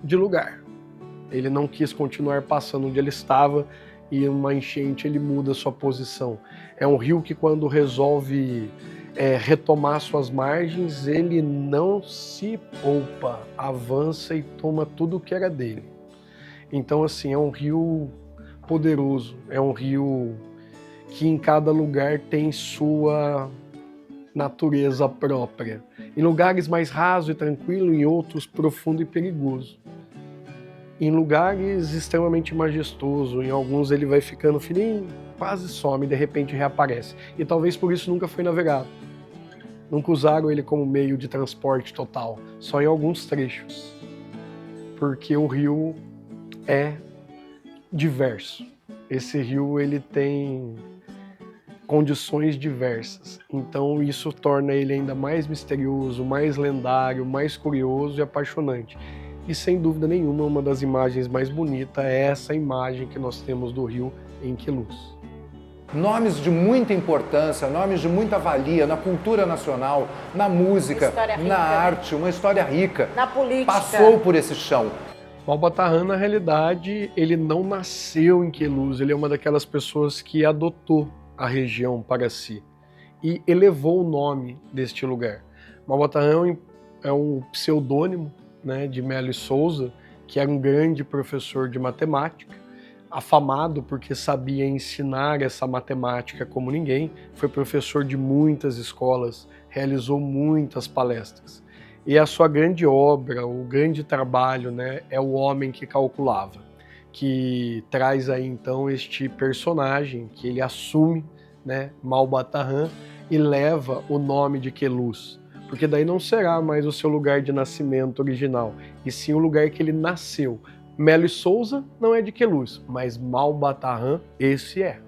de lugar, ele não quis continuar passando onde ele estava e uma enchente ele muda sua posição. É um rio que quando resolve retomar suas margens, ele não se poupa, avança e toma tudo o que era dele. Então assim, é um rio poderoso, é um rio que em cada lugar tem sua natureza própria. Em lugares mais raso e tranquilo, em outros profundo e perigoso. Em lugares extremamente majestoso, em alguns ele vai ficando fininho, quase some e de repente reaparece. E talvez por isso nunca foi navegado. Nunca usaram ele como meio de transporte total, só em alguns trechos. Porque o rio é diverso. Esse rio ele tem condições diversas. Então isso torna ele ainda mais misterioso, mais lendário, mais curioso e apaixonante. E sem dúvida nenhuma, uma das imagens mais bonitas é essa imagem que nós temos do rio em Queluz. Nomes de muita importância, nomes de muita valia na cultura nacional, na música, na arte, uma história rica. Na política. Passou por esse chão. Malbataan, na realidade, ele não nasceu em Queluz, ele é uma daquelas pessoas que adotou a região para si e elevou o nome deste lugar. Malbataan é um pseudônimo, né, de Melo e Souza, que era um grande professor de matemática, afamado porque sabia ensinar essa matemática como ninguém, foi professor de muitas escolas, realizou muitas palestras. E a sua grande obra, o grande trabalho, né, é O Homem que Calculava, que traz aí então este personagem que ele assume, né, Malbataan, e leva o nome de Queluz, porque daí não será mais o seu lugar de nascimento original, e sim o lugar que ele nasceu. Melo e Souza não é de Queluz, mas Malbataan esse é,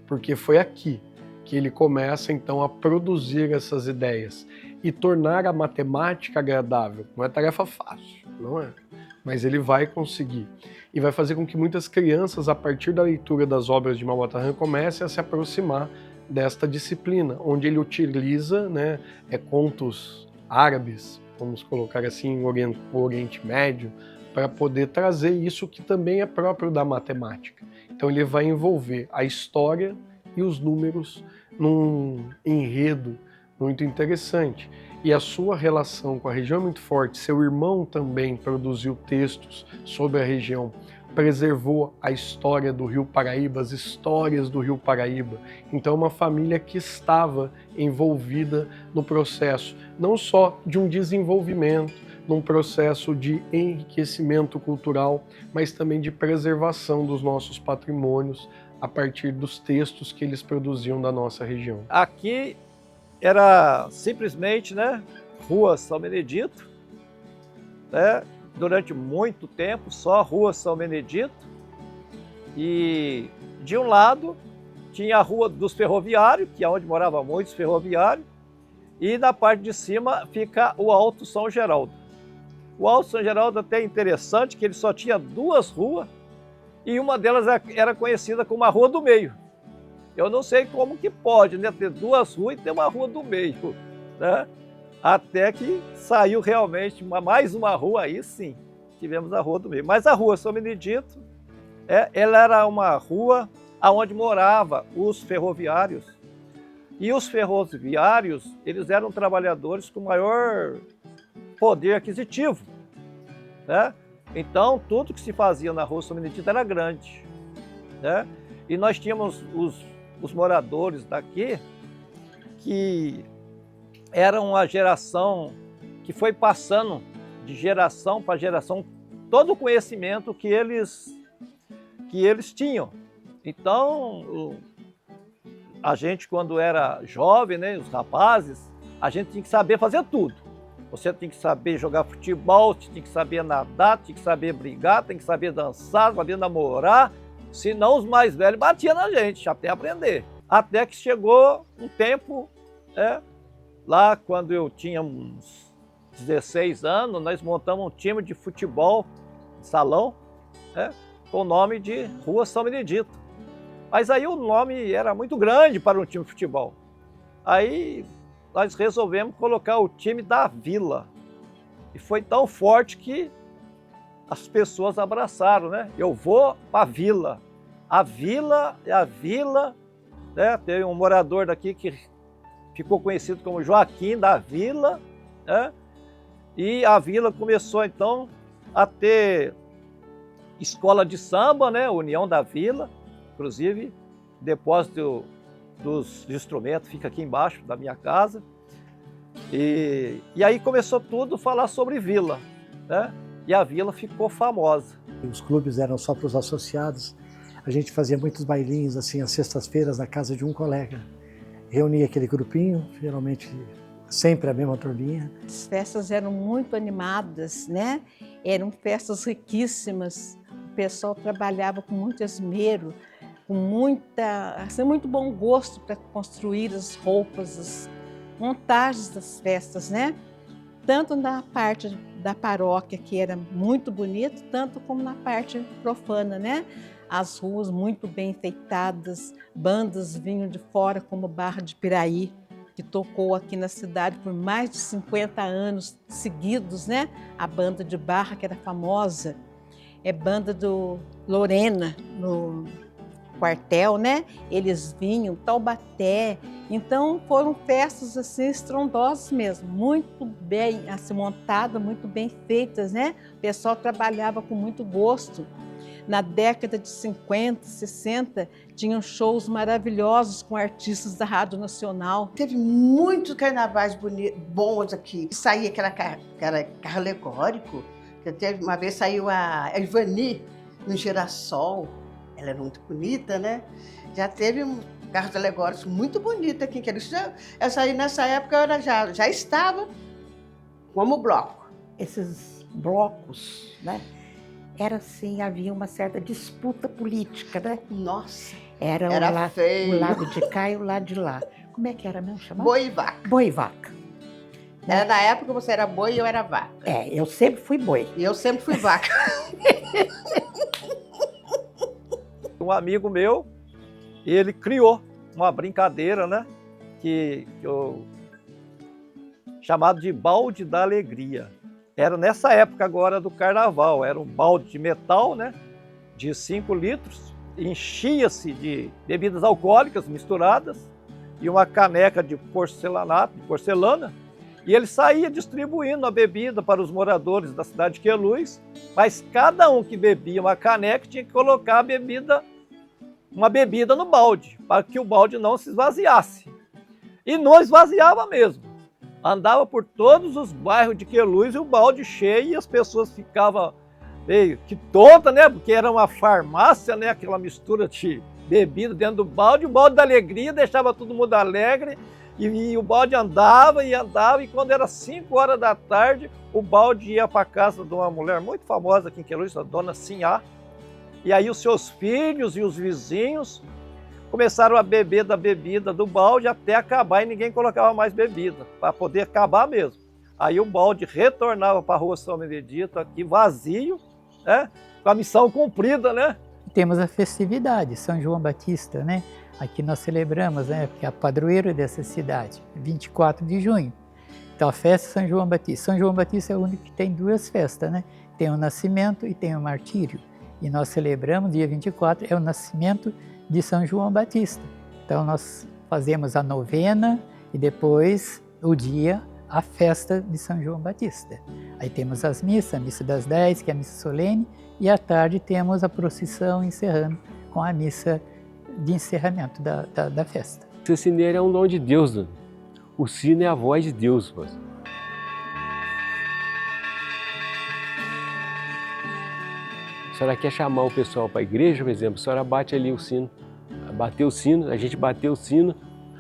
porque foi aqui que ele começa então a produzir essas ideias e tornar a matemática agradável. Não é tarefa fácil, não é? Mas ele vai conseguir e vai fazer com que muitas crianças, a partir da leitura das obras de Malbataan, comecem a se aproximar desta disciplina, onde ele utiliza, né, contos árabes, vamos colocar assim, o Oriente Médio, para poder trazer isso que também é próprio da matemática. Então ele vai envolver a história e os números num enredo muito interessante. E a sua relação com a região é muito forte. Seu irmão também produziu textos sobre a região, preservou a história do Rio Paraíba, as histórias do Rio Paraíba. Então é uma família que estava envolvida no processo, não só de um desenvolvimento, num processo de enriquecimento cultural, mas também de preservação dos nossos patrimônios a partir dos textos que eles produziam da nossa região. Aqui era simplesmente, né, Rua São Benedito, né, durante muito tempo só Rua São Benedito, e de um lado tinha a Rua dos Ferroviários, que é onde moravam muitos ferroviários, e na parte de cima fica o Alto São Geraldo. O Alto São Geraldo até é interessante, que ele só tinha duas ruas, e uma delas era conhecida como a Rua do Meio. Eu não sei como que pode, né, ter duas ruas e ter uma Rua do Meio, né? Até que saiu realmente mais uma rua, aí sim, tivemos a Rua do Meio. Mas a Rua São Benedito, ela era uma rua onde moravam os ferroviários. E os ferroviários, eles eram trabalhadores com maior poder aquisitivo, né? Então, tudo que se fazia na Rua São Benedito era grande, né? E nós tínhamos os moradores daqui, que eram uma geração que foi passando de geração para geração todo o conhecimento que eles tinham. Então, a gente, quando era jovem, né, os rapazes, a gente tinha que saber fazer tudo. Você tem que saber jogar futebol, tem que saber nadar, tem que saber brigar, tem que saber dançar, saber namorar. Senão os mais velhos batiam na gente, até aprender. Até que chegou um tempo, lá quando eu tinha uns 16 anos, nós montamos um time de futebol, salão, com o nome de Rua São Benedito. Mas aí o nome era muito grande para um time de futebol. Aí nós resolvemos colocar o time da Vila. E foi tão forte que as pessoas abraçaram, né? Eu vou para a Vila. A Vila é a Vila, né? Tem um morador daqui que ficou conhecido como Joaquim da Vila, né? E a Vila começou então a ter escola de samba, né? União da Vila, inclusive depósito dos instrumentos fica aqui embaixo da minha casa. E aí começou tudo a falar sobre Vila, né? E a Vila ficou famosa. Os clubes eram só para os associados. A gente fazia muitos bailinhos, assim, às sextas-feiras na casa de um colega. Reunia aquele grupinho, geralmente sempre a mesma turminha. As festas eram muito animadas, né? Eram festas riquíssimas. O pessoal trabalhava com muito esmero, com muito bom gosto para construir as roupas, as montagens das festas, né? Tanto na parte da paróquia, que era muito bonito, tanto como na parte profana, né? As ruas muito bem enfeitadas, bandas vinham de fora, como Barra de Piraí, que tocou aqui na cidade por mais de 50 anos seguidos, né? A banda de Barra, que era famosa, é banda do Lorena, no quartel, né? Eles vinham, Taubaté. Então foram festas assim estrondosas mesmo, muito bem assim, montadas, muito bem feitas, né? O pessoal trabalhava com muito gosto. Na década de 50, 60, tinham shows maravilhosos com artistas da Rádio Nacional. Teve muitos carnavais bons aqui. Saía aquela carro alegórico. Uma vez saiu a Ivani no Girassol. Ela era muito bonita, né? Já teve carros alegóricos muito bonitos aqui em Queluz. Essa aí, nessa época, eu já estava como bloco. Esses blocos, né? Era assim, havia uma certa disputa política, né? Nossa, era feio. O lado de cá e o lado de lá. Como é que era mesmo chamado? Boi e vaca. Boi e vaca. Era na época você era boi e eu era vaca. É, eu sempre fui boi. E eu sempre fui vaca. Um amigo meu, ele criou uma brincadeira, né? Chamado de balde da alegria. Era nessa época agora do carnaval, era um balde de metal, né? De 5 litros, enchia-se de bebidas alcoólicas misturadas e uma caneca de porcelana, e ele saía distribuindo a bebida para os moradores da cidade de Queluz, mas cada um que bebia uma caneca tinha que colocar uma bebida no balde, para que o balde não se esvaziasse. E não esvaziava mesmo. Andava por todos os bairros de Queluz e o balde cheio, e as pessoas ficavam meio que tontas, né? Porque era uma farmácia, né? Aquela mistura de bebida dentro do balde. O balde da alegria deixava todo mundo alegre, e o balde andava, e quando era 5 horas da tarde, o balde ia para a casa de uma mulher muito famosa aqui em Queluz, a dona Sinhá. E aí os seus filhos e os vizinhos começaram a beber da bebida do balde até acabar, e ninguém colocava mais bebida, para poder acabar mesmo. Aí o balde retornava para a Rua São Benedito, aqui vazio, né? Com a missão cumprida, né? Temos a festividade, São João Batista, né? Aqui nós celebramos, né? Porque é a padroeira dessa cidade, 24 de junho. Então a festa São João Batista. São João Batista é o único que tem 2 festas, né? Tem o nascimento e tem o martírio. E nós celebramos, dia 24, é o nascimento de São João Batista. Então nós fazemos a novena e depois o dia, a festa de São João Batista. Aí temos as missas, a missa das 10, que é a missa solene, e à tarde temos a procissão encerrando com a missa de encerramento da festa. Ser sineiro é um dom de Deus, né? O sino é a voz de Deus. Mas. A senhora quer chamar o pessoal para a igreja, por exemplo, a senhora bate ali o sino, bateu o sino, a gente bateu o sino,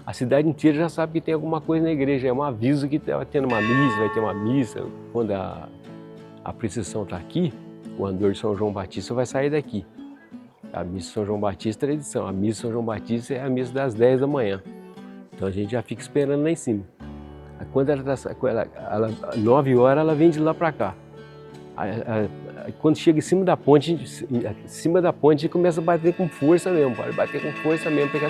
a cidade inteira já sabe que tem alguma coisa na igreja, é um aviso que vai ter uma missa, vai ter uma missa. Quando a procissão está aqui, o andor de São João Batista vai sair daqui. A missa de São João Batista é a tradição, a missa de São João Batista é a missa das 10 da manhã. Então a gente já fica esperando lá em cima. Quando ela 9 horas, ela vem de lá para cá. Quando chega em cima da ponte, a gente começa a bater com força mesmo, pode bater com força mesmo, porque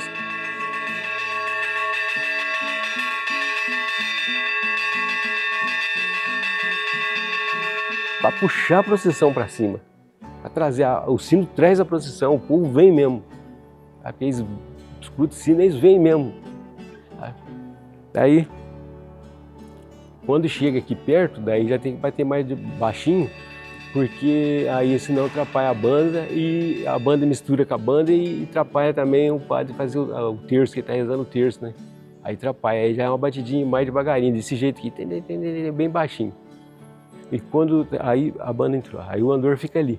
para puxar a procissão para cima, para trazer o sino traz a procissão, o povo vem mesmo. Eles escutam o sino, eles vêm mesmo. Daí, quando chega aqui perto, daí já tem que bater mais baixinho, porque aí senão atrapalha a banda, e a banda mistura com a banda e atrapalha também o padre fazer o terço, que ele está rezando o terço, né? Aí atrapalha, aí já é uma batidinha mais devagarinho, desse jeito aqui, bem baixinho. E quando aí a banda entrou, aí o andor fica ali.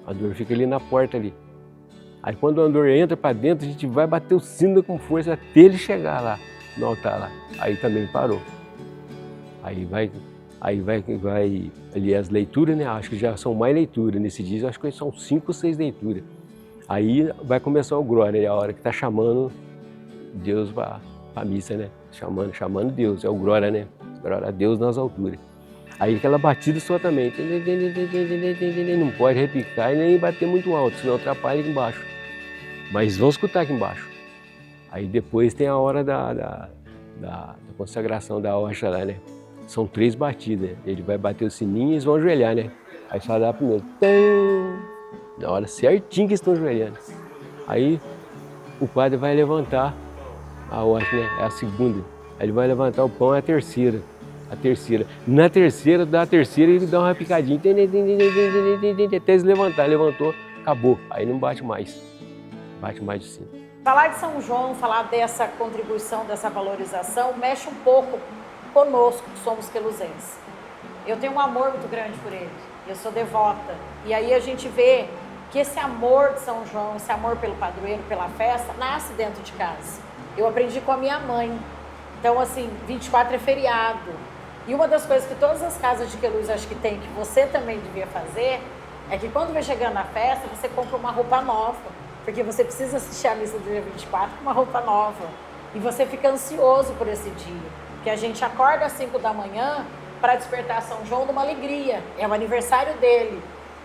O andor fica ali na porta ali. Aí quando o andor entra para dentro, a gente vai bater o sino com força até ele chegar lá, no altar lá. Aí também parou. Aí vai ali as leituras, né? Acho que já são mais leituras nesse dia, acho que são 5 ou 6 leituras. Aí vai começar o glória, é a hora que tá chamando Deus para a missa, né? Chamando Deus, é o glória, né? Glória a Deus nas alturas. Aí aquela batida só também, não pode repicar e nem bater muito alto, senão atrapalha aqui embaixo. Mas vão escutar aqui embaixo. Aí depois tem a hora da consagração da hoxa lá, né? São 3 batidas. Ele vai bater o sininho e eles vão ajoelhar, né? Aí só dá primeiro. Na hora certinho que estão ajoelhando. Aí o padre vai levantar a hoxa, né? É a segunda. Aí ele vai levantar o pão, é a terceira. Na terceira, dá a terceira e ele dá uma picadinha. Até eles levantar. Levantou, acabou. Aí não bate mais. Bate mais de cima. Falar de São João, falar dessa contribuição, dessa valorização, mexe um pouco conosco, que somos queluzenses. Eu tenho um amor muito grande por ele. Eu sou devota. E aí a gente vê que esse amor de São João, esse amor pelo padroeiro, pela festa, nasce dentro de casa. Eu aprendi com a minha mãe. Então, assim, 24 é feriado. E uma das coisas que todas as casas de Queluz acho que tem, que você também devia fazer, é que quando vai chegando na festa, você compra uma roupa nova. Porque você precisa assistir a missa do dia 24 com uma roupa nova. E você fica ansioso por esse dia. Porque a gente acorda às 5 da manhã para despertar São João numa alegria. É o aniversário dele.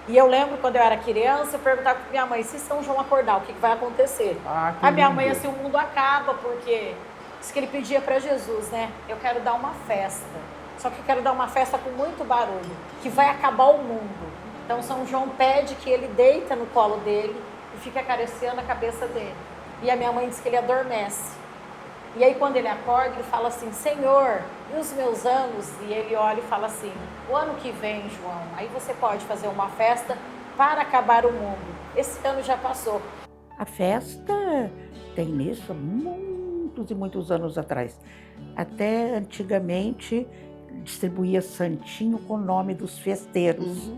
E eu lembro quando eu era criança, eu perguntava para minha mãe, se São João acordar, o que vai acontecer? A minha mãe, assim, o mundo acaba, porque isso que ele pedia para Jesus, né? Eu quero dar uma festa. Só que eu quero dar uma festa com muito barulho, que vai acabar o mundo. Então São João pede que ele deita no colo dele e fica acariciando a cabeça dele. E a minha mãe diz que ele adormece. E aí quando ele acorda, ele fala assim, Senhor, e os meus anos? E ele olha e fala assim, o ano que vem, João, aí você pode fazer uma festa para acabar o mundo. Esse ano já passou. A festa tem nisso muitos e muitos anos atrás. Até antigamente distribuía santinho com o nome dos festeiros.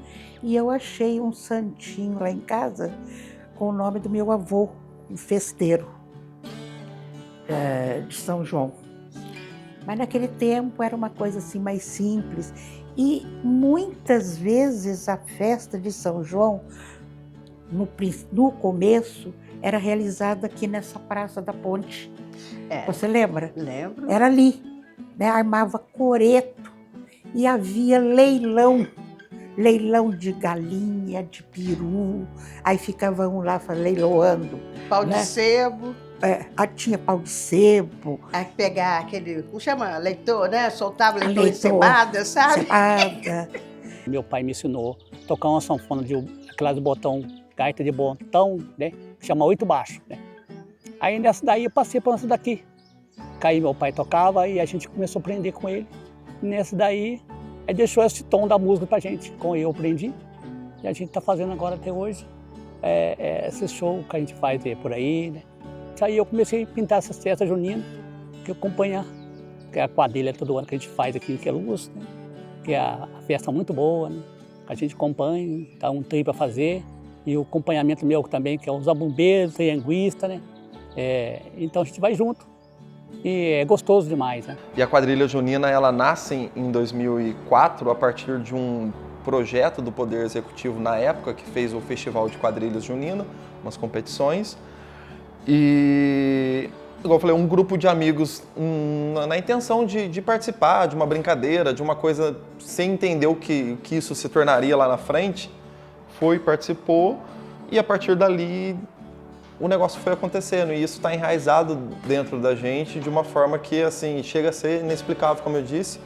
E eu achei um santinho lá em casa com o nome do meu avô, um festeiro de São João. Mas naquele tempo era uma coisa assim mais simples. E muitas vezes a festa de São João, no começo, era realizada aqui nessa Praça da Ponte. Você lembra? Lembro. Era ali, né? Armava coreto e havia leilão de galinha, de peru, aí ficavam lá leiloando. Pau de sebo. Tinha pau de sebo. Aí pegar aquele, como chama? Leitor, né? Soltava leitor encebada, sabe? Encebada. Meu pai me ensinou a tocar uma sanfona aquelas de botão, gaita de botão, né? Que chama 8 baixo, né? Aí nessa daí eu passei para essa daqui. Aí meu pai tocava e a gente começou a aprender com ele. Nessa daí, aí deixou esse tom da música pra gente, como eu aprendi. E a gente tá fazendo agora até hoje. Esse show que a gente faz por aí, né? Aí eu comecei a pintar essas festas juninas, que eu acompanho, que é a quadrilha todo ano que a gente faz aqui em Queluz, né? Que é a festa muito boa, né? A gente acompanha, dá um trem para fazer. E o acompanhamento meu também, que é os zabumbeiros, trianguistas, né? Então a gente vai junto. E é gostoso demais, né? E a quadrilha junina, ela nasce em 2004 a partir de um projeto do Poder Executivo na época, que fez o Festival de Quadrilhas Junino, umas competições. E, igual eu falei, um grupo de amigos na intenção de participar, de uma brincadeira, de uma coisa sem entender o que isso se tornaria lá na frente, participou e a partir dali o negócio foi acontecendo e isso está enraizado dentro da gente de uma forma que assim chega a ser inexplicável, como eu disse.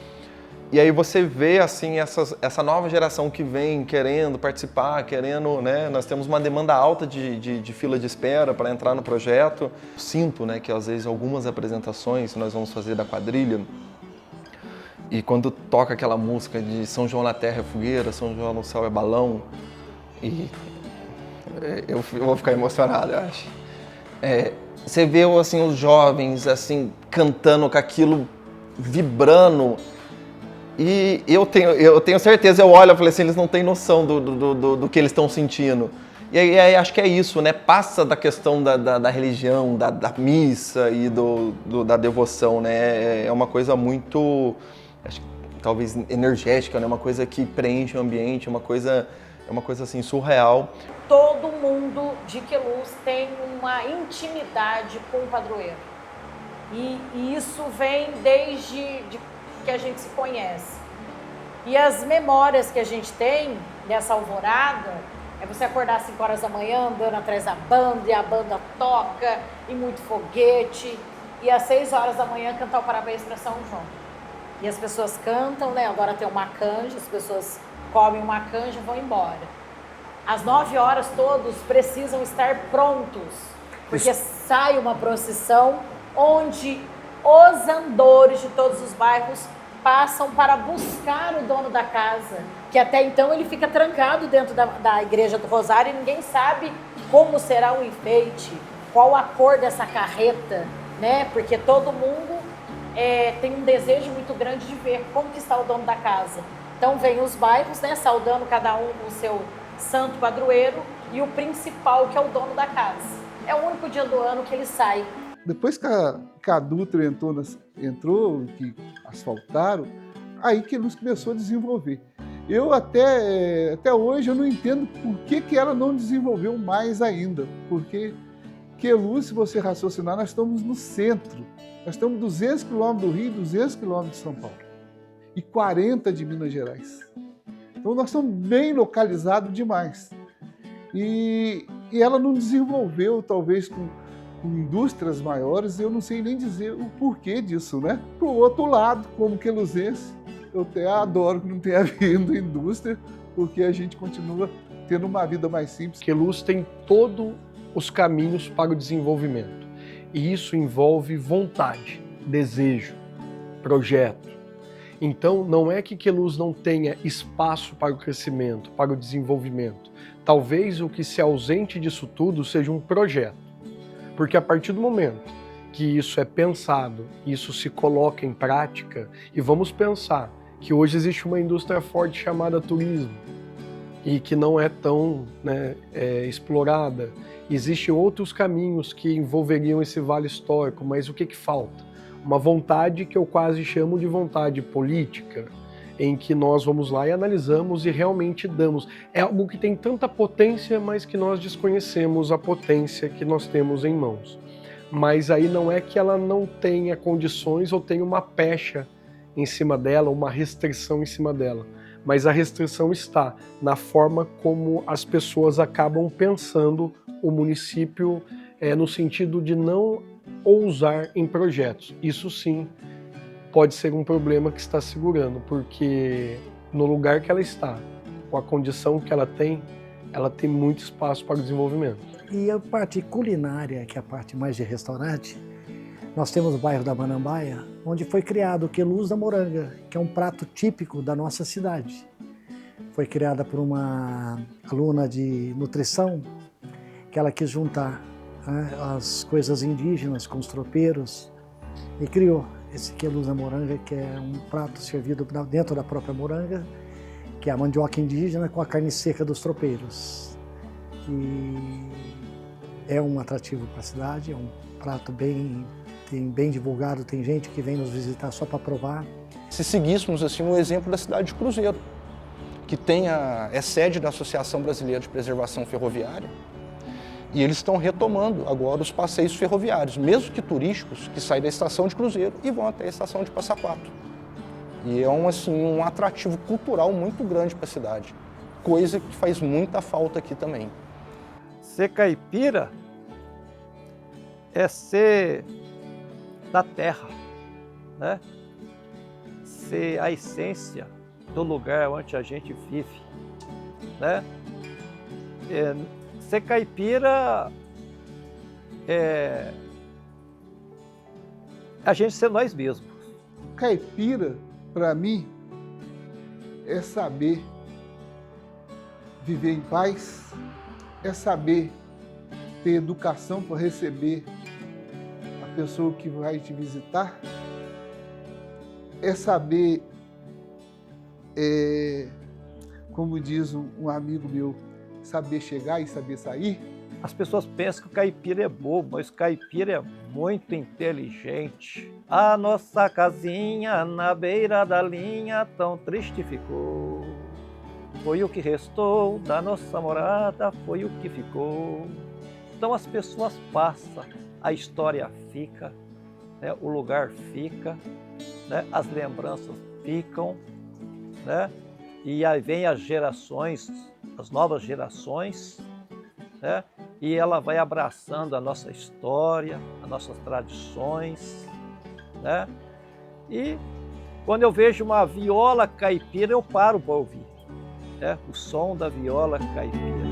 E aí você vê assim essa nova geração que vem querendo participar, querendo, né? Nós temos uma demanda alta de fila de espera para entrar no projeto. Sinto, né, que às vezes algumas apresentações que nós vamos fazer da quadrilha e quando toca aquela música de São João na Terra é fogueira, São João no céu é balão, e eu vou ficar emocionado, eu acho. Você vê assim, os jovens assim, cantando com aquilo, vibrando. E eu tenho certeza, eu olho e falei assim, eles não têm noção do que eles estão sentindo. E aí acho que é isso, né? Passa da questão da religião, da missa e da devoção, né? É uma coisa muito, acho que, talvez energética, né? Uma coisa que preenche o ambiente, é uma coisa assim surreal. Todo mundo de Queluz tem uma intimidade com o padroeiro. E isso vem desde que a gente se conhece. E as memórias que a gente tem dessa alvorada é você acordar às 5 horas da manhã, andando atrás da banda, e a banda toca, e muito foguete, e às 6 horas da manhã cantar o parabéns para São João. E as pessoas cantam, né? Agora tem uma canja, as pessoas comem uma canja e vão embora. Às 9 horas todos precisam estar prontos, porque sai uma procissão onde os andores de todos os bairros passam para buscar o dono da casa, que até então ele fica trancado dentro da igreja do Rosário e ninguém sabe como será o enfeite, qual a cor dessa carreta, né? Porque todo mundo tem um desejo muito grande de ver como que está o dono da casa. Então vem os bairros, né, saudando cada um o seu santo padroeiro e o principal, que é o dono da casa. É o único dia do ano que ele sai. Depois que a Dutra entrou, que asfaltaram, aí que Queluz começou a desenvolver. Eu até hoje eu não entendo por que ela não desenvolveu mais ainda, porque Queluz, se você raciocinar, nós estamos no centro. Nós estamos 200 quilômetros do Rio, 200 quilômetros de São Paulo e 40 de Minas Gerais. Então nós estamos bem localizados demais. E ela não desenvolveu, talvez, com indústrias maiores, eu não sei nem dizer o porquê disso, né? Por outro lado, como queluzense, eu até adoro que não tenha havido indústria, porque a gente continua tendo uma vida mais simples. Queluz tem todos os caminhos para o desenvolvimento. E isso envolve vontade, desejo, projeto. Então, não é que Queluz não tenha espaço para o crescimento, para o desenvolvimento. Talvez o que se ausente disso tudo seja um projeto. Porque a partir do momento que isso é pensado, isso se coloca em prática, e vamos pensar que hoje existe uma indústria forte chamada turismo, e que não é tão explorada. Existem outros caminhos que envolveriam esse vale histórico, mas o que falta? Uma vontade que eu quase chamo de vontade política, em que nós vamos lá e analisamos e realmente damos. É algo que tem tanta potência, mas que nós desconhecemos a potência que nós temos em mãos. Mas aí não é que ela não tenha condições ou tenha uma pecha em cima dela, uma restrição em cima dela. Mas a restrição está na forma como as pessoas acabam pensando o município no sentido de não ousar em projetos. Isso sim pode ser um problema que está segurando, porque no lugar que ela está, com a condição que ela tem muito espaço para o desenvolvimento. E a parte culinária, que é a parte mais de restaurante, nós temos o bairro da Manambaia, onde foi criado o Queluz da Moranga, que é um prato típico da nossa cidade. Foi criada por uma aluna de nutrição, que ela quis juntar as coisas indígenas com os tropeiros e criou esse Queluz da Moranga, que é um prato servido dentro da própria moranga, que é a mandioca indígena com a carne seca dos tropeiros. E é um atrativo para a cidade, é um prato bem divulgado, tem gente que vem nos visitar só para provar. Se seguíssemos assim um exemplo da cidade de Cruzeiro, que é sede da Associação Brasileira de Preservação Ferroviária, e eles estão retomando agora os passeios ferroviários, mesmo que turísticos, que saem da estação de Cruzeiro e vão até a estação de Passa Quatro. E é um atrativo cultural muito grande para a cidade, coisa que faz muita falta aqui também. Ser caipira é ser da terra, né? Ser a essência do lugar onde a gente vive, né? Ser caipira é a gente ser nós mesmos. Caipira, para mim, é saber viver em paz, é saber ter educação para receber a pessoa que vai te visitar, é saber, como diz um amigo meu, saber chegar e saber sair? As pessoas pensam que o caipira é bobo, mas o caipira é muito inteligente. A nossa casinha na beira da linha tão triste ficou. Foi o que restou da nossa morada, foi o que ficou. Então as pessoas passam, a história fica, né? O lugar fica, né? As lembranças ficam, né? E aí vem as gerações, as novas gerações, né? E ela vai abraçando a nossa história, as nossas tradições, né? E quando eu vejo uma viola caipira, eu paro para ouvir, né? O som da viola caipira.